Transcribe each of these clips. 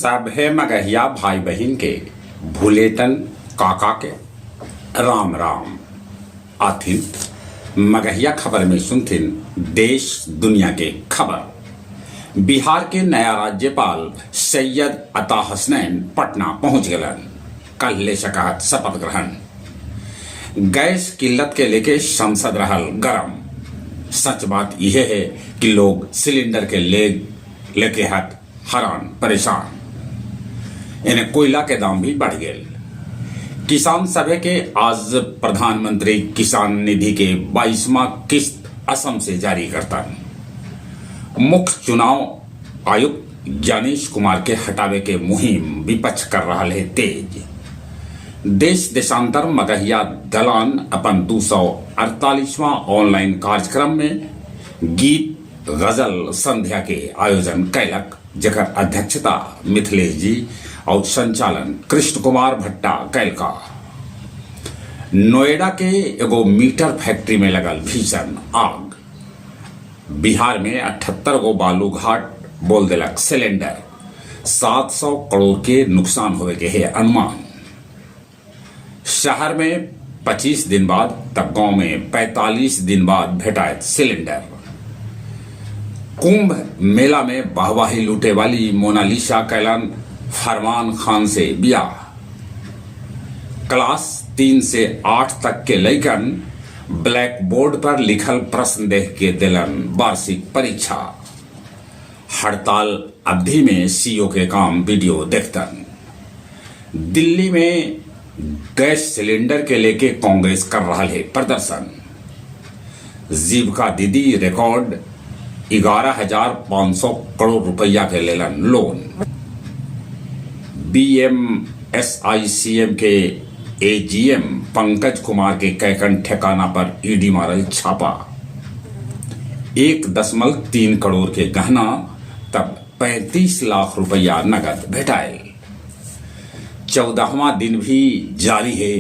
सभे मगहिया भाई बहन के भूलेटन काका के राम राम आथिन मगहिया खबर में सुनथिन देश दुनिया के खबर। बिहार के नया राज्यपाल सैयद अता हसनैन पटना पहुंच गलन। कल ले सकत शपथ ग्रहण। गैस किल्लत के लेके संसद रहल गरम। सच बात यह है कि लोग सिलेंडर के लेके हट हैरान परेशान। इन्हें कोयला के दाम भी बढ़ गए। किसान सभे के आज प्रधानमंत्री किसान निधि के 22वां किस्त असम से जारी करता। मुख्य चुनाव आयुक्त ज्ञानेश कुमार के हटावे के मुहिम विपक्ष कर रहा है तेज। देश देशांतर मगहिया दलान अपन 248वां ऑनलाइन कार्यक्रम में गीत गजल संध्या के आयोजन कैलक, जकर अध्यक्षता मिथिलेश जी और संचालन कृष्ण कुमार भट्टा कैलका। नोएडा के एगो मीटर फैक्ट्री में लगल भीषण आग। बिहार में 78 गो बालू घाट बोल दिलक सिलेंडर। 700 करोड़ के नुकसान होवे के है अनुमान। शहर में 25 दिन बाद तब गांव में 45 दिन बाद भेटायत सिलेंडर। कुंभ मेला में वाहवाही लूटे वाली मोनालिसा कैलन फरमान खान से ब्याह। क्लास 3 से 8 तक के लइकन ब्लैक बोर्ड पर लिखल प्रश्न देख के दिलन वार्षिक परीक्षा। हड़ताल अवधि में सीओ के काम वीडियो देखतन। दिल्ली में गैस सिलेंडर के लेके कांग्रेस कर रहा है प्रदर्शन। जीविका दीदी रिकॉर्ड 11,500 करोड़ रुपया के लेलन लोन। BMSICM के AGM पंकज कुमार के कैकन ठिकाना पर ईडी मारल छापा। 1.3 करोड़ के गहना तब 35 लाख रुपया नगद भेटाए। 14वां दिन भी जारी है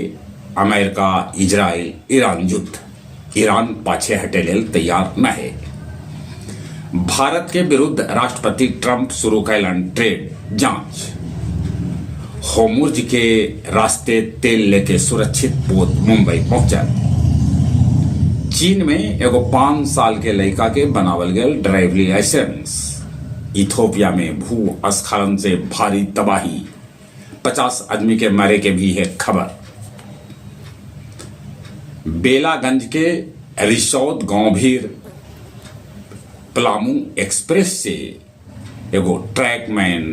अमेरिका इजराइल ईरान युद्ध। ईरान पाछे हटे लेल तैयार न है। भारत के विरुद्ध राष्ट्रपति ट्रंप शुरू कैलन ट्रेड जांच। होर्मुज के रास्ते तेल लेके सुरक्षित पोत मुंबई पहुंचल। चीन में एगो 5 साल के लड़का के बनावल गया ड्राइवरी लाइसेंस। इथोपिया में भूस्खलन से भारी तबाही। 50 आदमी के मरे के भी है खबर। बेलागंज के रिसौद गांव भीर पलामू एक्सप्रेस से एगो ट्रैकमैन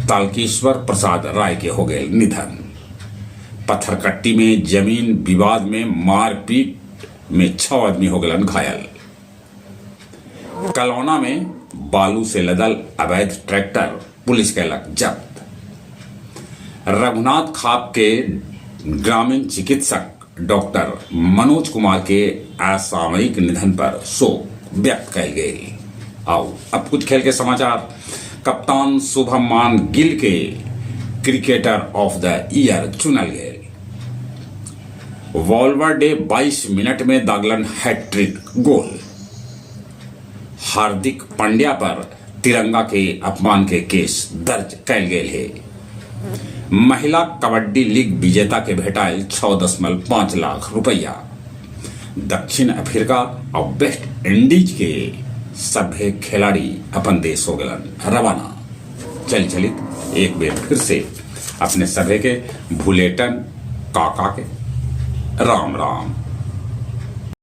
तालकेश्वर प्रसाद राय के हो गए निधन। पत्थरकट्टी में जमीन विवाद में मारपीट में 6 आदमी हो गए घायल। कलौना में बालू से लदल अवैध ट्रैक्टर पुलिस कैलक जब्त। रघुनाथ खाप के ग्रामीण चिकित्सक डॉक्टर मनोज कुमार के असामयिक निधन पर शोक व्यक्त कल गई। आओ अब कुछ खेल के समाचार। कप्तान शुभमान गिल के क्रिकेटर ऑफ द ईयर चुनल गए। वॉल्वर्डे 22 मिनट में दागलन हैट्रिक गोल। हार्दिक पांड्या पर तिरंगा के अपमान के केस दर्ज कैल गए है। महिला कबड्डी लीग विजेता के भेटाइल 6.5 लाख रुपया। दक्षिण अफ्रीका और वेस्ट इंडीज के सभे खिलाड़ी अपन देश हो गलन रवाना। चलित एक बेर फिर से अपने सभे के भूलेटन काका के राम राम।